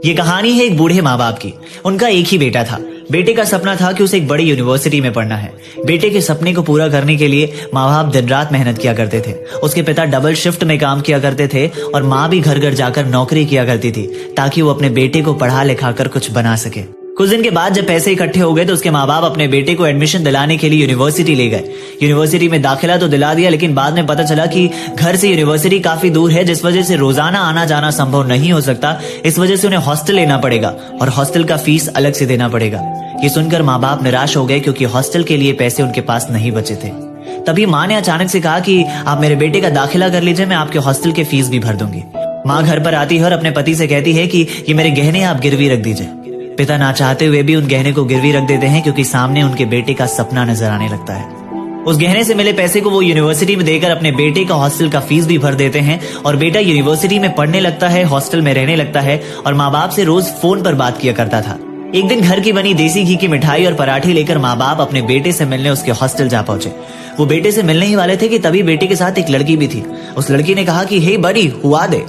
ये कहानी है एक बूढ़े माँ बाप की। उनका एक ही बेटा था। बेटे का सपना था कि उसे एक बड़ी यूनिवर्सिटी में पढ़ना है। बेटे के सपने को पूरा करने के लिए माँ बाप दिन रात मेहनत किया करते थे। उसके पिता डबल शिफ्ट में काम किया करते थे और माँ भी घर घर जाकर नौकरी किया करती थी ताकि वो अपने बेटे को पढ़ा लिखा कर कुछ बना सके। कुछ दिन के बाद जब पैसे इकट्ठे हो गए तो उसके माँ बाप अपने बेटे को एडमिशन दिलाने के लिए यूनिवर्सिटी ले गए। यूनिवर्सिटी में दाखिला तो दिला दिया, लेकिन बाद में पता चला कि घर से यूनिवर्सिटी काफी दूर है, जिस वजह से रोजाना आना जाना संभव नहीं हो सकता। इस वजह से उन्हें हॉस्टल लेना पड़ेगा और हॉस्टल का फीस अलग से देना पड़ेगा। ये सुनकर माँ बाप निराश हो गए क्योंकि हॉस्टल के लिए पैसे उनके पास नहीं बचे थे। तभी माँ ने अचानक से कहा कि आप मेरे बेटे का दाखिला कर लीजिए, मैं आपके हॉस्टल के फीस भी भर दूंगी। माँ घर पर आती है और अपने पति से कहती है कि ये मेरे गहने आप गिरवी रख दीजिए। पिता ना चाहते हुए भी उन गहने को गिरवी रख देते हैं क्योंकि सामने उनके बेटे का सपना नजर आने लगता है। उस गहने से मिले पैसे को वो यूनिवर्सिटी में देकर अपने बेटे का हॉस्टल का फीस भी भर देते हैं और बेटा यूनिवर्सिटी में पढ़ने लगता है, हॉस्टल में रहने लगता है और माँ बाप से रोज फोन पर बात किया करता था। एक दिन घर की बनी देसी घी की मिठाई और पराठे लेकर माँ बाप अपने बेटे से मिलने उसके हॉस्टल जा पहुंचे। वो बेटे से मिलने ही वाले थे कि तभी बेटे के साथ एक लड़की भी थी। उस लड़की ने कहा कि हे बड़ी, हुआ दे।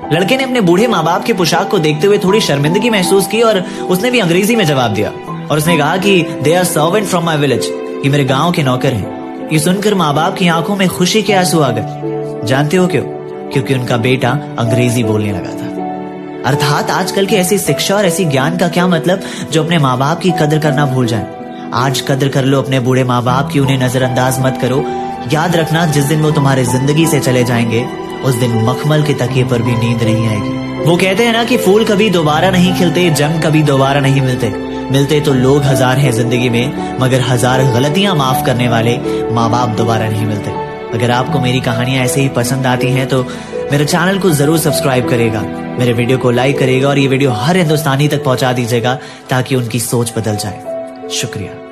लड़के ने अपने बूढ़े माँ बाप के पोशाक को देखते हुए थोड़ी शर्मिंदगी महसूस की और उसने भी अंग्रेजी में जवाब दिया और उसने कहा कि they are servant from my village, ये मेरे गांव के नौकर हैं। ये सुनकर माँ बाप की आंखों में खुशी के आंसू आ गए। जानते हो क्यों? क्योंकि उनका बेटा अंग्रेजी बोलने लगा था। अर्थात आजकल की ऐसी शिक्षा और ऐसी ज्ञान का क्या मतलब जो अपने माँ बाप की कदर करना भूल जाए। आज कदर कर लो अपने बूढ़े माँ बाप की, उन्हें नजरअंदाज मत करो। याद रखना, जिस दिन वो तुम्हारे जिंदगी से चले जाएंगे उस दिन मखमल के तकिए पर भी नींद नहीं आएगी। वो कहते हैं ना कि फूल कभी दोबारा नहीं खिलते, जंग कभी दोबारा नहीं मिलते तो लोग हजार हैं जिंदगी में, मगर हजार गलतियां माफ करने वाले माँ बाप दोबारा नहीं मिलते। अगर आपको मेरी कहानियां ऐसे ही पसंद आती हैं तो मेरे चैनल को जरूर सब्सक्राइब करेगा, मेरे वीडियो को लाइक करेगा और ये वीडियो हर हिंदुस्तानी तक पहुंचा दीजिएगा ताकि उनकी सोच बदल जाए। शुक्रिया।